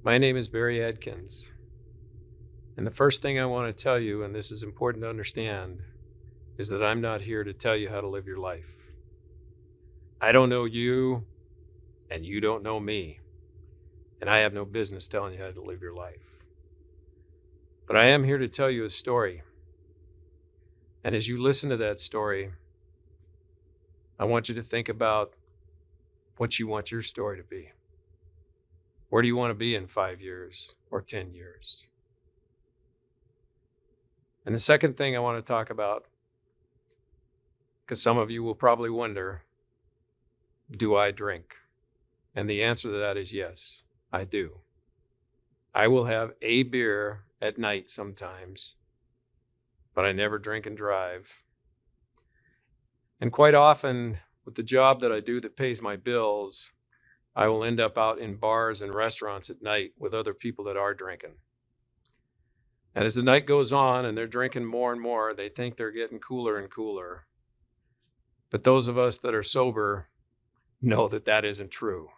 My name is Barry Adkins, and the first thing I want to tell you, and this is important to understand, is that I'm not here to tell you how to live your life. I don't know you, and you don't know me, and I have no business telling you how to live your life. But I am here to tell you a story, and as you listen to that story, I want you to think about what you want your story to be. Where do you want to be in 5 years or 10 years? And the second thing I want to talk about, because some of you will probably wonder, do I drink? And the answer to that is yes, I do. I will have a beer at night sometimes, but I never drink and drive. And quite often, with the job that I do that pays my bills, I will end up out in bars and restaurants at night with other people that are drinking. And as the night goes on and they're drinking more and more, they think they're getting cooler and cooler. But those of us that are sober know that that isn't true.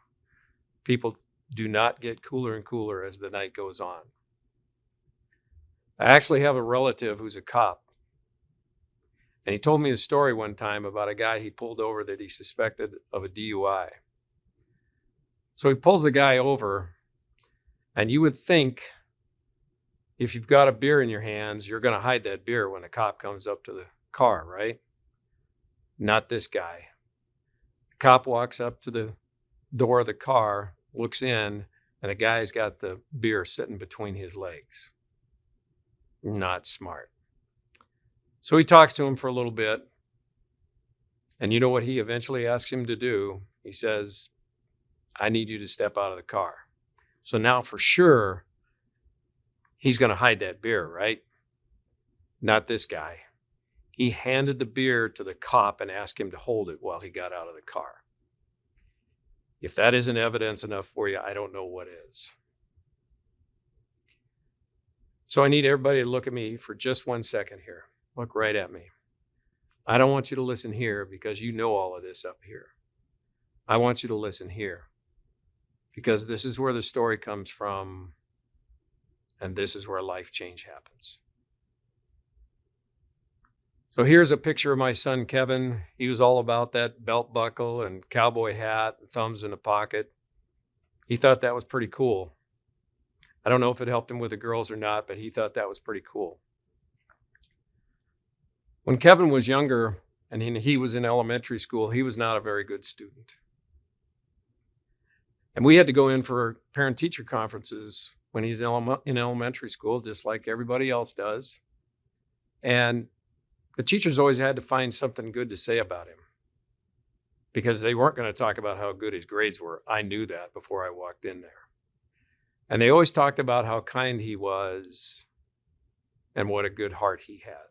People do not get cooler and cooler as the night goes on. I actually have a relative who's a cop. And he told me a story one time about a guy he pulled over that he suspected of a DUI. So he pulls the guy over, and you would think if you've got a beer in your hands, you're going to hide that beer when a cop comes up to the car, right? Not this guy. The cop walks up to the door of the car, looks in, and the guy's got the beer sitting between his legs. Not smart. So he talks to him for a little bit, and you know what he eventually asks him to do? He says, I need you to step out of the car. So now for sure, he's going to hide that beer, right? Not this guy. He handed the beer to the cop and asked him to hold it while he got out of the car. If that isn't evidence enough for you, I don't know what is. So I need everybody to look at me for just 1 second here. Look right at me. I don't want you to listen here because you know all of this up here. I want you to listen here because this is where the story comes from, and this is where life change happens. So here's a picture of my son, Kevin. He was all about that belt buckle and cowboy hat and thumbs in a pocket. He thought that was pretty cool. I don't know if it helped him with the girls or not, but he thought that was pretty cool. When Kevin was younger and he was in elementary school, he was not a very good student. And we had to go in for parent-teacher conferences when he's in elementary school, just like everybody else does. And the teachers always had to find something good to say about him because they weren't going to talk about how good his grades were. I knew that before I walked in there. And they always talked about how kind he was and what a good heart he had.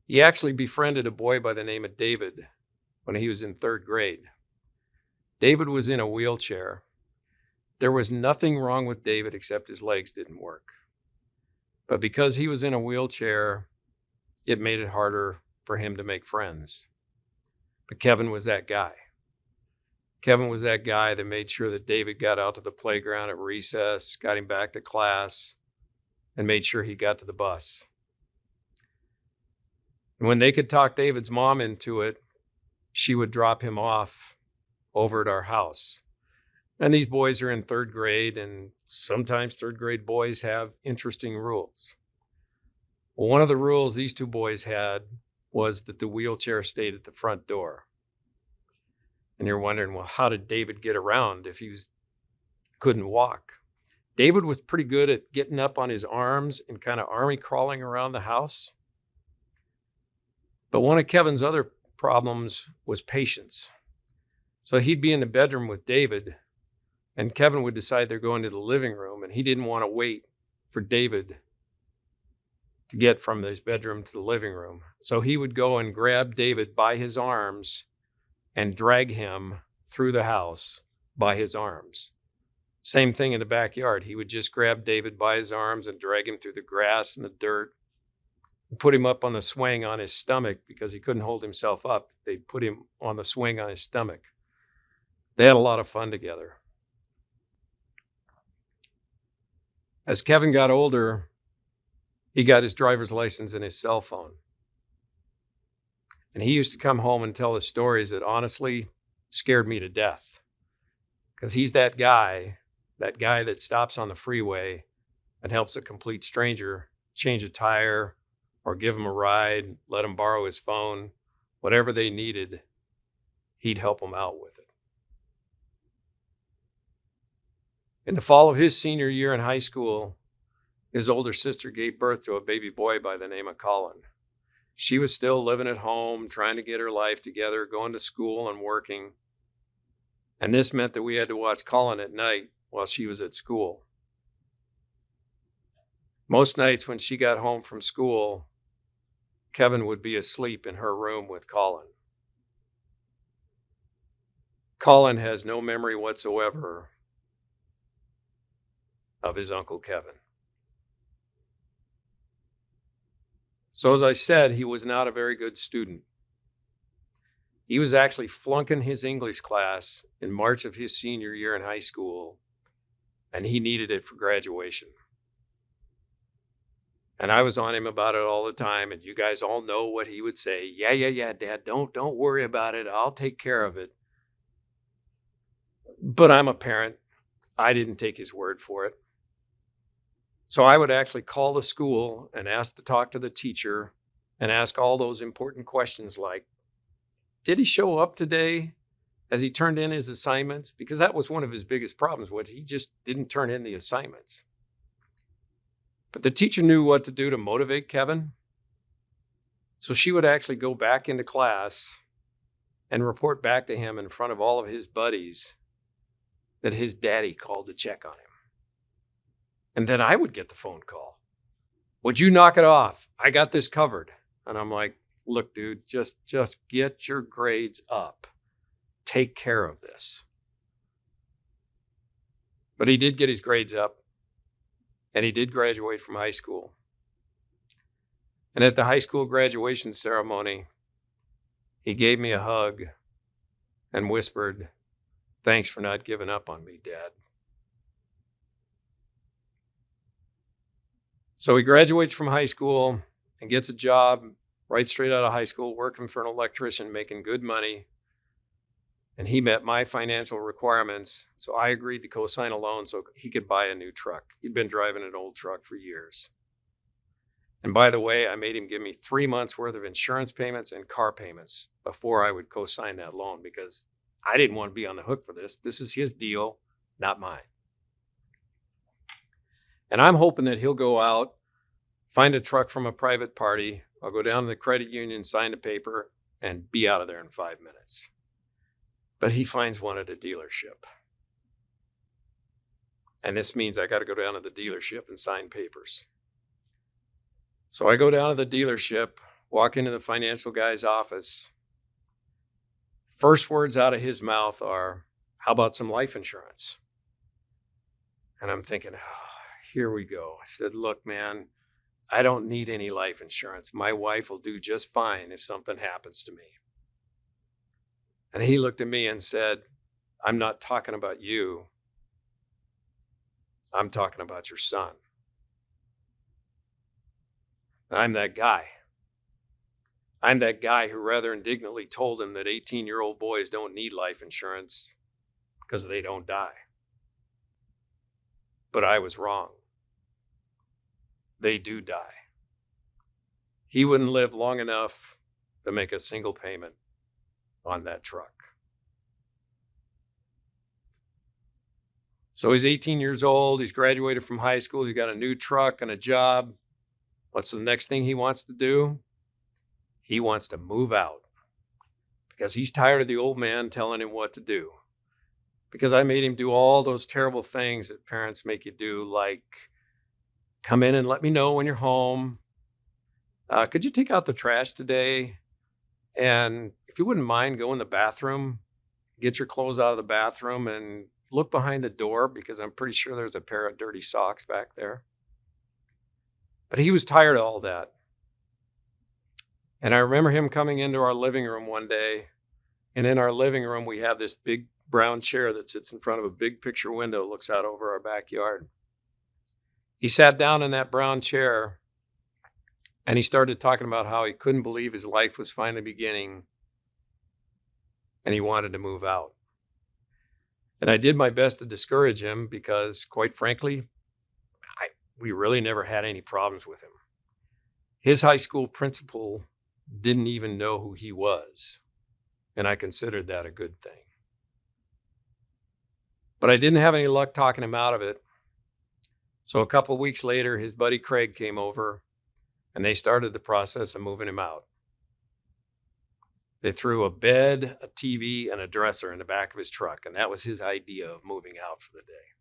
He actually befriended a boy by the name of David when he was in 3rd grade. David was in a wheelchair. There was nothing wrong with David except his legs didn't work. But because he was in a wheelchair, it made it harder for him to make friends. But Kevin was that guy. Kevin was that guy that made sure that David got out to the playground at recess, got him back to class, and made sure he got to the bus. And when they could talk David's mom into it, she would drop him off over at our house. And these boys are in 3rd grade, and sometimes 3rd grade boys have interesting rules. Well, one of the rules these two boys had was that the wheelchair stayed at the front door. And you're wondering, well, how did David get around if he couldn't walk? David was pretty good at getting up on his arms and kind of army crawling around the house. But one of Kevin's other problems was patience. So he'd be in the bedroom with David, and Kevin would decide they're going to the living room, and he didn't want to wait for David to get from his bedroom to the living room. So he would go and grab David by his arms and drag him through the house by his arms. Same thing in the backyard. He would just grab David by his arms and drag him through the grass and the dirt and put him up on the swing on his stomach because he couldn't hold himself up. They'd put him on the swing on his stomach. They had a lot of fun together. As Kevin got older, he got his driver's license and his cell phone. And he used to come home and tell us stories that honestly scared me to death. Because he's that guy that stops on the freeway and helps a complete stranger change a tire or give him a ride, let him borrow his phone, whatever they needed, he'd help them out with it. In the fall of his senior year in high school, his older sister gave birth to a baby boy by the name of Colin. She was still living at home, trying to get her life together, going to school and working. And this meant that we had to watch Colin at night while she was at school. Most nights when she got home from school, Kevin would be asleep in her room with Colin. Colin has no memory whatsoever of his Uncle Kevin. So as I said, he was not a very good student. He was actually flunking his English class in March of his senior year in high school, and he needed it for graduation. And I was on him about it all the time, and you guys all know what he would say. Yeah, Dad, don't worry about it. I'll take care of it. But I'm a parent. I didn't take his word for it. So I would actually call the school and ask to talk to the teacher and ask all those important questions like, did he show up today? Has he turned in his assignments? Because that was one of his biggest problems, was he just didn't turn in the assignments. But the teacher knew what to do to motivate Kevin. So she would actually go back into class and report back to him in front of all of his buddies that his daddy called to check on him. And then I would get the phone call. Would you knock it off? I got this covered. And I'm like, look, dude, just get your grades up. Take care of this. But he did get his grades up, and he did graduate from high school. And at the high school graduation ceremony, he gave me a hug and whispered, "Thanks for not giving up on me, Dad." So he graduates from high school and gets a job right straight out of high school, working for an electrician, making good money. And he met my financial requirements, so I agreed to co-sign a loan so he could buy a new truck. He'd been driving an old truck for years. And by the way, I made him give me 3 months worth of insurance payments and car payments before I would co-sign that loan, because I didn't want to be on the hook for this. This is his deal, not mine. And I'm hoping that he'll go out, find a truck from a private party. I'll go down to the credit union, sign the paper, and be out of there in 5 minutes. But he finds one at a dealership. And this means I got to go down to the dealership and sign papers. So I go down to the dealership, walk into the financial guy's office. First words out of his mouth are, "How about some life insurance?" And I'm thinking, oh, here we go. I said, "Look, man, I don't need any life insurance. My wife will do just fine if something happens to me." And he looked at me and said, "I'm not talking about you. I'm talking about your son." I'm that guy. I'm that guy who rather indignantly told him that 18-year-old boys don't need life insurance because they don't die. But I was wrong. They do die. He wouldn't live long enough to make a single payment on that truck. So he's 18 years old. He's graduated from high school. He's got a new truck and a job. What's the next thing he wants to do? He wants to move out because he's tired of the old man telling him what to do. Because I made him do all those terrible things that parents make you do, like come in and let me know when you're home. Could you take out the trash today? And if you wouldn't mind, go in the bathroom, get your clothes out of the bathroom and look behind the door, because I'm pretty sure there's a pair of dirty socks back there. But he was tired of all that. And I remember him coming into our living room one day, and in our living room, we have this big brown chair that sits in front of a big picture window, looks out over our backyard. He sat down in that brown chair and he started talking about how he couldn't believe his life was finally beginning and he wanted to move out. And I did my best to discourage him because, quite frankly, we really never had any problems with him. His high school principal didn't even know who he was, and I considered that a good thing. But I didn't have any luck talking him out of it. So a couple of weeks later, his buddy Craig came over, and they started the process of moving him out. They threw a bed, a TV, and a dresser in the back of his truck, and that was his idea of moving out for the day.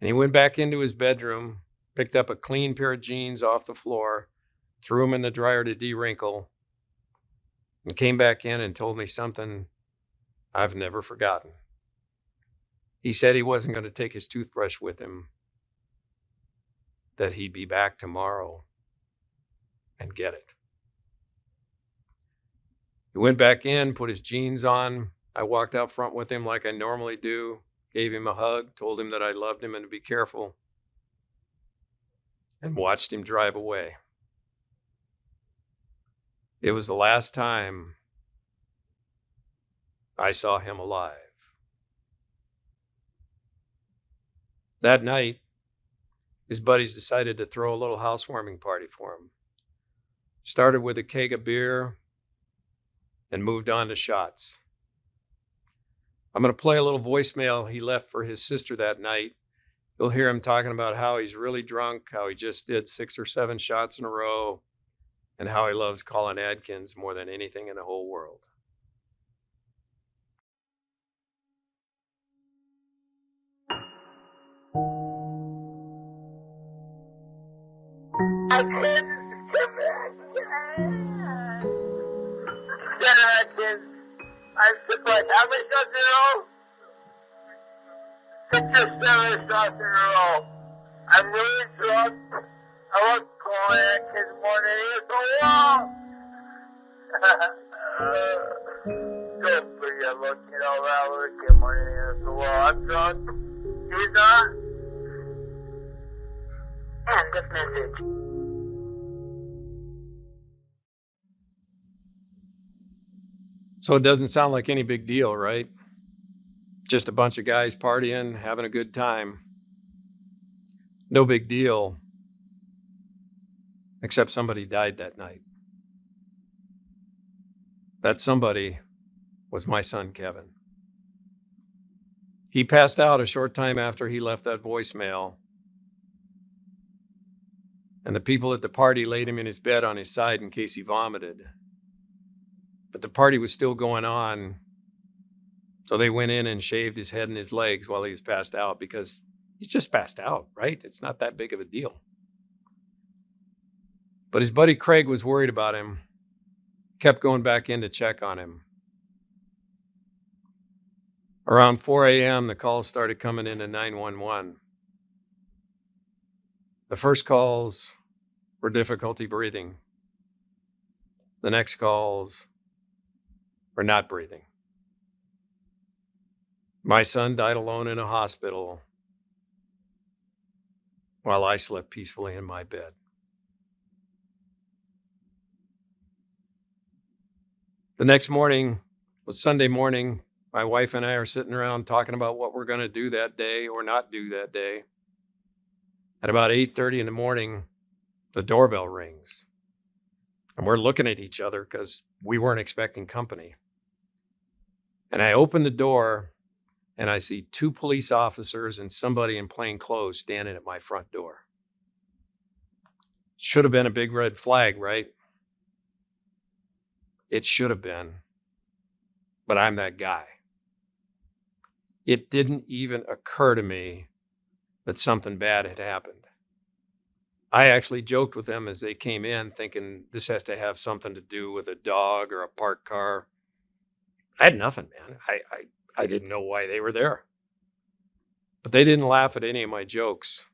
And he went back into his bedroom, picked up a clean pair of jeans off the floor, threw them in the dryer to de-wrinkle, and came back in and told me something I've never forgotten. He said he wasn't going to take his toothbrush with him, that he'd be back tomorrow and get it. He went back in, put his jeans on. I walked out front with him like I normally do, gave him a hug, told him that I loved him and to be careful, and watched him drive away. It was the last time I saw him alive. That night, his buddies decided to throw a little housewarming party for him. Started with a keg of beer and moved on to shots. I'm going to play a little voicemail he left for his sister that night. You'll hear him talking about how he's really drunk, how he just did 6 or 7 shots in a row, and how he loves Colin Adkins more than anything in the whole world. I couldn't I took like how many shots in a row? 6 or 7 shots in a row. I'm really drunk. I was calling at kids more than he was so long. Go forget looking over at little kid more than he was so well. I'm drunk. He's not. End of message. So it doesn't sound like any big deal, right? Just a bunch of guys partying, having a good time. No big deal, except somebody died that night. That somebody was my son, Kevin. He passed out a short time after he left that voicemail, and the people at the party laid him in his bed on his side in case he vomited. But the party was still going on, so they went in and shaved his head and his legs while he was passed out because he's just passed out, right? It's not that big of a deal. But his buddy Craig was worried about him, kept going back in to check on him. Around 4 a.m., the calls started coming in to 911. The first calls were difficulty breathing. The next calls were not breathing. My son died alone in a hospital while I slept peacefully in my bed. The next morning was Sunday morning. My wife and I are sitting around talking about what we're going to do that day or not do that day. At about 8:30 in the morning, the doorbell rings. And we're looking at each other because we weren't expecting company. And I open the door and I see 2 police officers and somebody in plain clothes standing at my front door. Should have been a big red flag, right? It should have been. But I'm that guy. It didn't even occur to me that something bad had happened. I actually joked with them as they came in, thinking this has to have something to do with a dog or a parked car. I had nothing, man. I didn't know why they were there. But they didn't laugh at any of my jokes.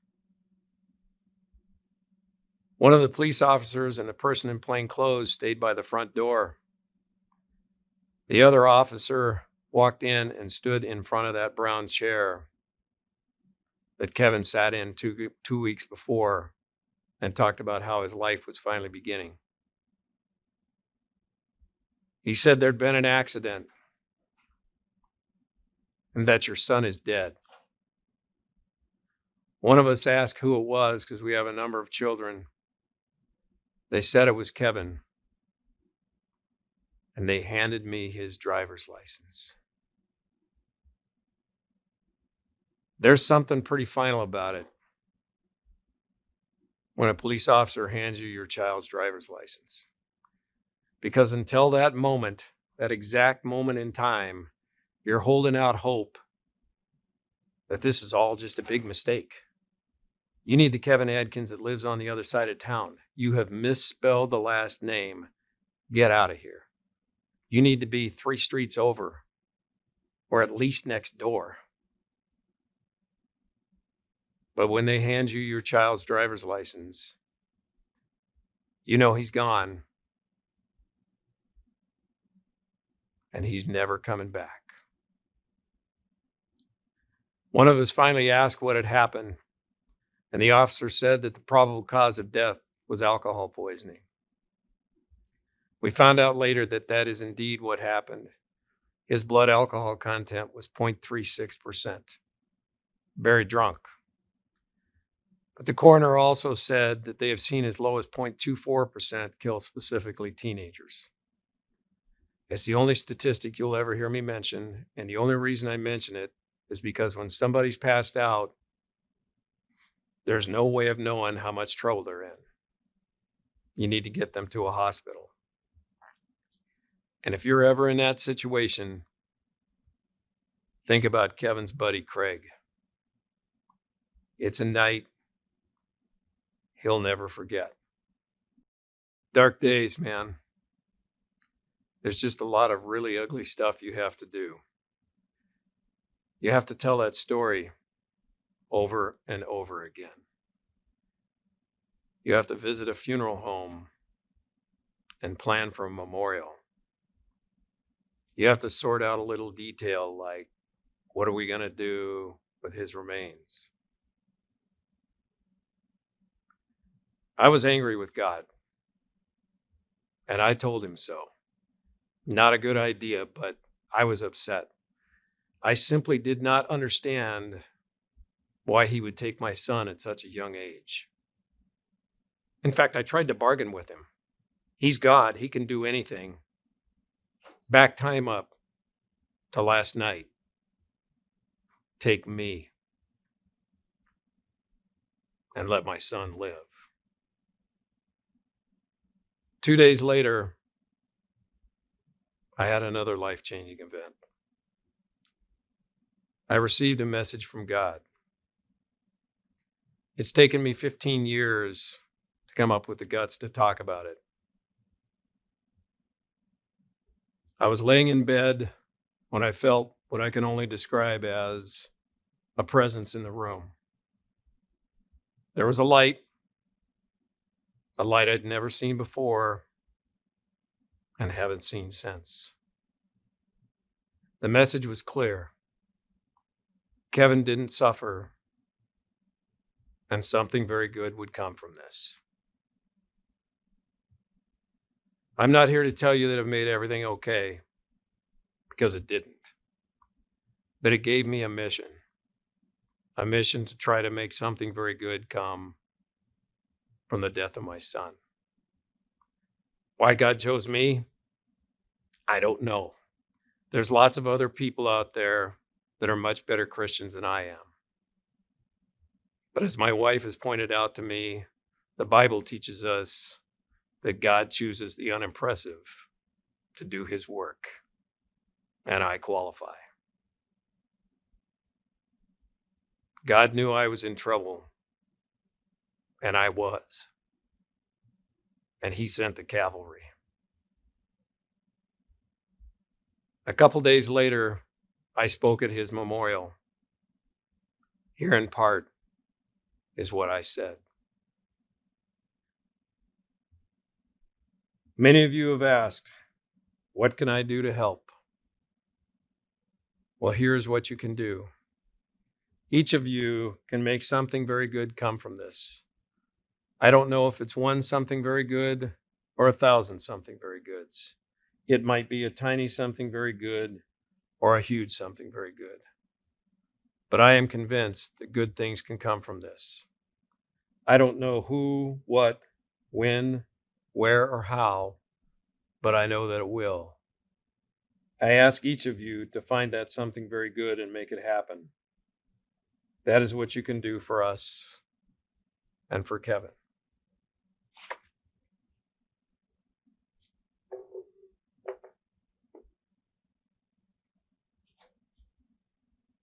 One of the police officers and the person in plain clothes stayed by the front door. The other officer walked in and stood in front of that brown chair that Kevin sat in two weeks before and talked about how his life was finally beginning. He said there'd been an accident and that your son is dead. One of us asked who it was because we have a number of children. They said it was Kevin, and they handed me his driver's license. There's something pretty final about it when a police officer hands you your child's driver's license. Because until that moment, that exact moment in time, you're holding out hope that this is all just a big mistake. You need the Kevin Adkins that lives on the other side of town. You have misspelled the last name. Get out of here. You need to be 3 streets over, or at least next door. But when they hand you your child's driver's license, you know he's gone, and he's never coming back. One of us finally asked what had happened, and the officer said that the probable cause of death was alcohol poisoning. We found out later that that is indeed what happened. His blood alcohol content was 0.36%. Very drunk. But the coroner also said that they have seen as low as 0.24% kill specifically teenagers. It's the only statistic you'll ever hear me mention, and the only reason I mention it is because when somebody's passed out, there's no way of knowing how much trouble they're in. You need to get them to a hospital. And if you're ever in that situation, think about Kevin's buddy, Craig. It's a night he'll never forget. Dark days, man. There's just a lot of really ugly stuff you have to do. You have to tell that story over and over again. You have to visit a funeral home and plan for a memorial. You have to sort out a little detail like, what are we going to do with his remains? I was angry with God, and I told him so. Not a good idea, but I was upset. I simply did not understand why he would take my son at such a young age. In fact, I tried to bargain with him. He's God. He can do anything. Back time up to last night. Take me and let my son live. 2 days later, I had another life-changing event. I received a message from God. It's taken me 15 years to come up with the guts to talk about it. I was laying in bed when I felt what I can only describe as a presence in the room. There was a light I'd never seen before and haven't seen since. The message was clear. Kevin didn't suffer, and something very good would come from this. I'm not here to tell you that it made everything okay, because it didn't. But it gave me a mission to try to make something very good come from the death of my son. Why God chose me? I don't know. There's lots of other people out there that are much better Christians than I am. But as my wife has pointed out to me, the Bible teaches us that God chooses the unimpressive to do his work, and I qualify. God knew I was in trouble, and I was. And he sent the cavalry. A couple days later, I spoke at his memorial. Here in part is what I said. Many of you have asked, what can I do to help? Well, here's what you can do. Each of you can make something very good come from this. I don't know if it's one something very good or 1,000 something very goods. It might be a tiny something very good or a huge something very good. But I am convinced that good things can come from this. I don't know who, what, when, where, or how, but I know that it will. I ask each of you to find that something very good and make it happen. That is what you can do for us and for Kevin.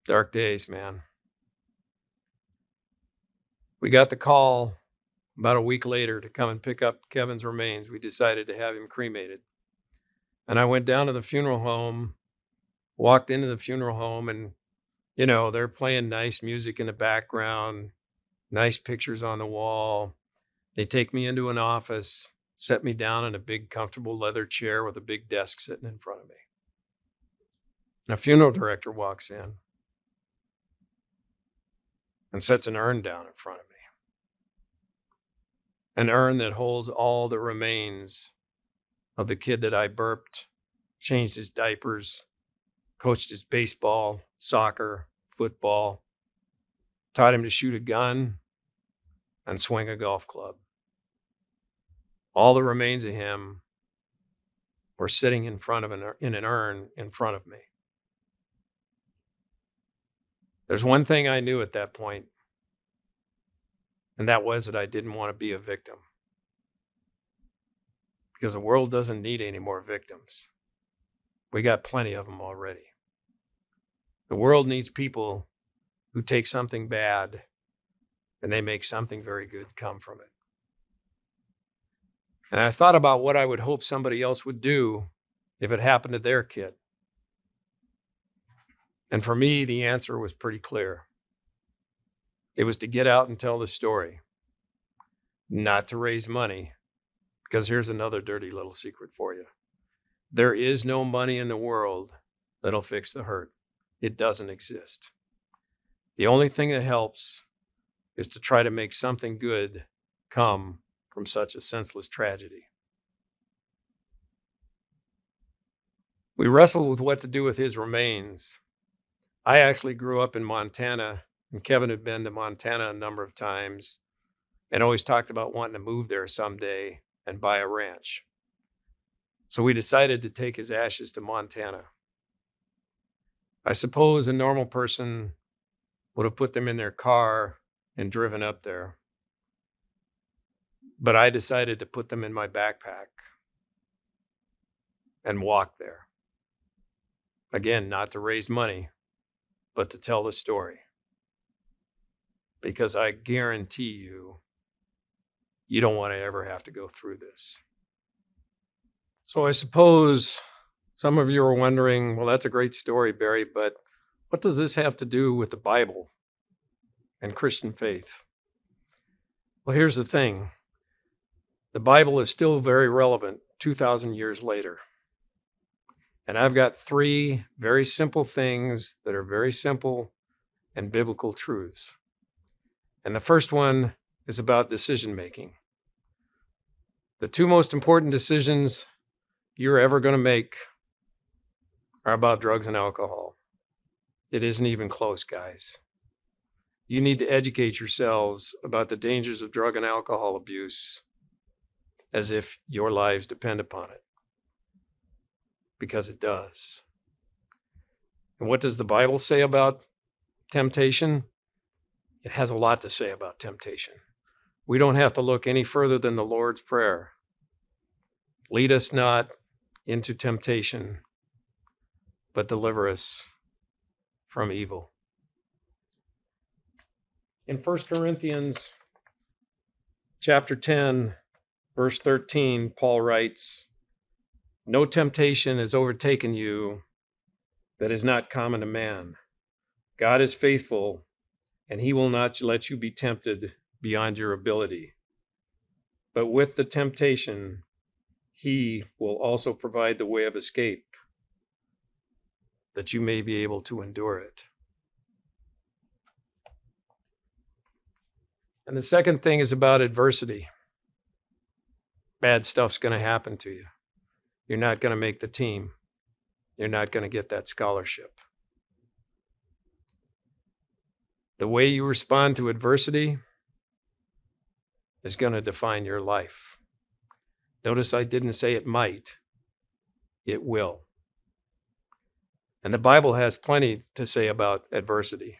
Dark days, man. We got the call about a week later to come and pick up Kevin's remains. We decided to have him cremated. And I went down to the funeral home, walked into the funeral home, and, they're playing nice music in the background, nice pictures on the wall. They take me into an office, set me down in a big, comfortable leather chair with a big desk sitting in front of me. And a funeral director walks in and sets an urn down in front of me. An urn that holds all the remains of the kid that I burped, changed his diapers, coached his baseball, soccer, football, taught him to shoot a gun and swing a golf club. All the remains of him were sitting in an urn in front of me. There's one thing I knew at that point, and that was that I didn't want to be a victim. Because the world doesn't need any more victims. We got plenty of them already. The world needs people who take something bad and they make something very good come from it. And I thought about what I would hope somebody else would do if it happened to their kid. And for me, the answer was pretty clear. It was to get out and tell the story, not to raise money, because here's another dirty little secret for you. There is no money in the world that'll fix the hurt. It doesn't exist. The only thing that helps is to try to make something good come from such a senseless tragedy. We wrestled with what to do with his remains. I actually grew up in Montana, and Kevin had been to Montana a number of times and always talked about wanting to move there someday and buy a ranch. So we decided to take his ashes to Montana. I suppose a normal person would have put them in their car and driven up there. But I decided to put them in my backpack and walk there. Again, not to raise money, but to tell the story. Because I guarantee you, you don't want to ever have to go through this. So I suppose some of you are wondering, well, that's a great story, Barry, but what does this have to do with the Bible and Christian faith? Well, here's the thing. The Bible is still very relevant 2,000 years later. And I've got 3 very simple things that are very simple and biblical truths. And the first one is about decision making. The 2 most important decisions you're ever going to make are about drugs and alcohol. It isn't even close, guys. You need to educate yourselves about the dangers of drug and alcohol abuse as if your lives depend upon it. Because it does. And what does the Bible say about temptation? It has a lot to say about temptation. We don't have to look any further than the Lord's Prayer. Lead us not into temptation, but deliver us from evil. In 1 Corinthians chapter 10, verse 13, Paul writes, "No temptation has overtaken you that is not common to man. God is faithful, and he will not let you be tempted beyond your ability. But with the temptation, he will also provide the way of escape, that you may be able to endure it." And the second thing is about adversity. Bad stuff's going to happen to you. You're not going to make the team. You're not going to get that scholarship. The way you respond to adversity is going to define your life. Notice I didn't say it might, it will. And the Bible has plenty to say about adversity.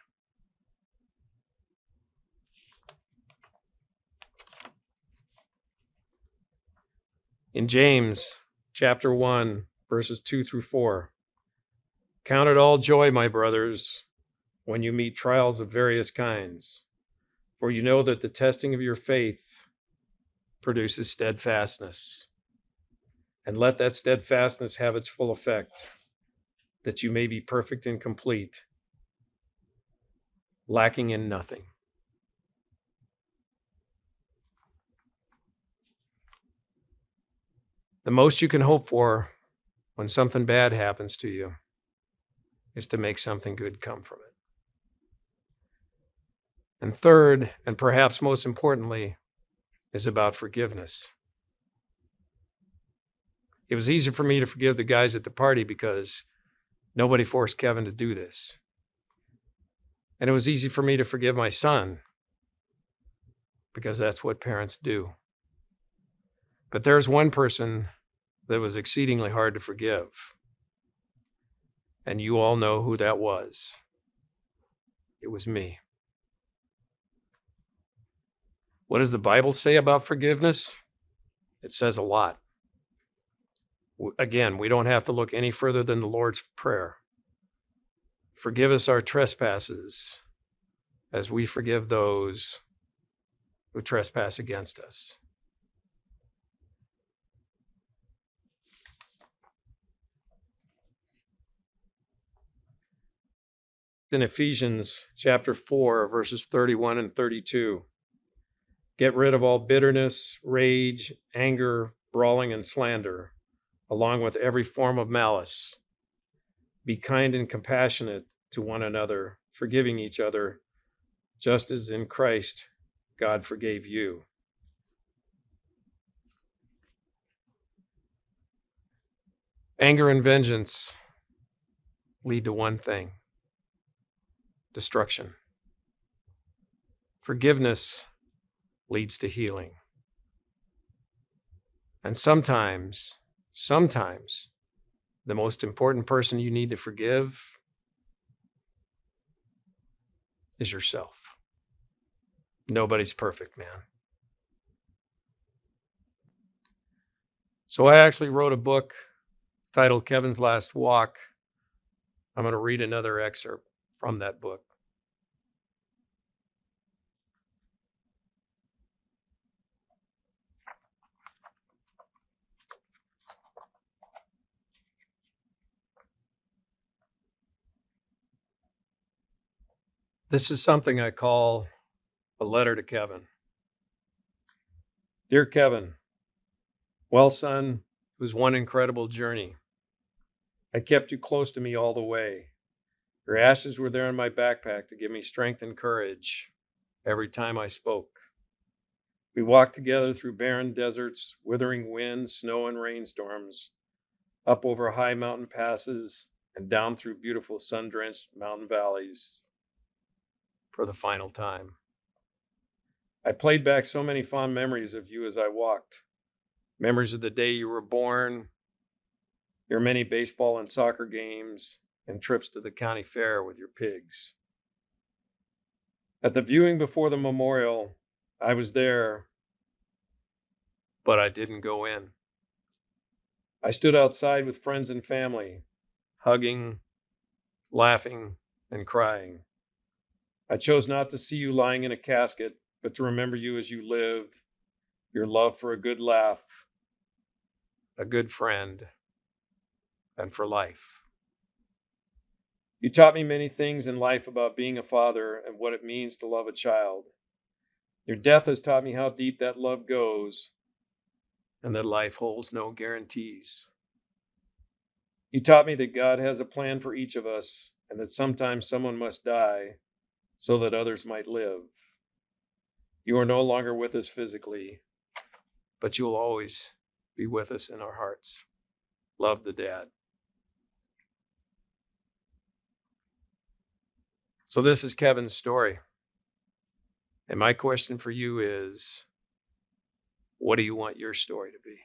In James chapter 1, verses 2 through 4, count it all joy, my brothers, when you meet trials of various kinds, for you know that the testing of your faith produces steadfastness. And let that steadfastness have its full effect, that you may be perfect and complete, lacking in nothing. The most you can hope for when something bad happens to you is to make something good come from it. And third, and perhaps most importantly, is about forgiveness. It was easy for me to forgive the guys at the party because nobody forced Kevin to do this. And it was easy for me to forgive my son because that's what parents do. But there's one person that was exceedingly hard to forgive. And you all know who that was. It was me. What does the Bible say about forgiveness? It says a lot. Again, we don't have to look any further than the Lord's Prayer. Forgive us our trespasses as we forgive those who trespass against us. In Ephesians chapter 4, verses 31 and 32, get rid of all bitterness, rage, anger, brawling, and slander, along with every form of malice. Be kind and compassionate to one another, forgiving each other, just as in Christ God forgave you. Anger and vengeance lead to one thing: destruction. Forgiveness leads to healing. And sometimes, the most important person you need to forgive is yourself. Nobody's perfect, man. So I actually wrote a book titled Kevin's Last Walk. I'm going to read another excerpt from that book. This is something I call a letter to Kevin. Dear Kevin, well, son, it was one incredible journey. I kept you close to me all the way. Your ashes were there in my backpack to give me strength and courage every time I spoke. We walked together through barren deserts, withering winds, snow, and rainstorms, up over high mountain passes, and down through beautiful sun-drenched mountain valleys for the final time. I played back so many fond memories of you as I walked. Memories of the day you were born, your many baseball and soccer games, and trips to the county fair with your pigs. At the viewing before the memorial, I was there, but I didn't go in. I stood outside with friends and family, hugging, laughing, and crying. I chose not to see you lying in a casket, but to remember you as you lived, your love for a good laugh, a good friend, and for life. You taught me many things in life about being a father and what it means to love a child. Your death has taught me how deep that love goes and that life holds no guarantees. You taught me that God has a plan for each of us and that sometimes someone must die so that others might live. You are no longer with us physically, but you'll always be with us in our hearts. Love the dad. So this is Kevin's story. And my question for you is, what do you want your story to be?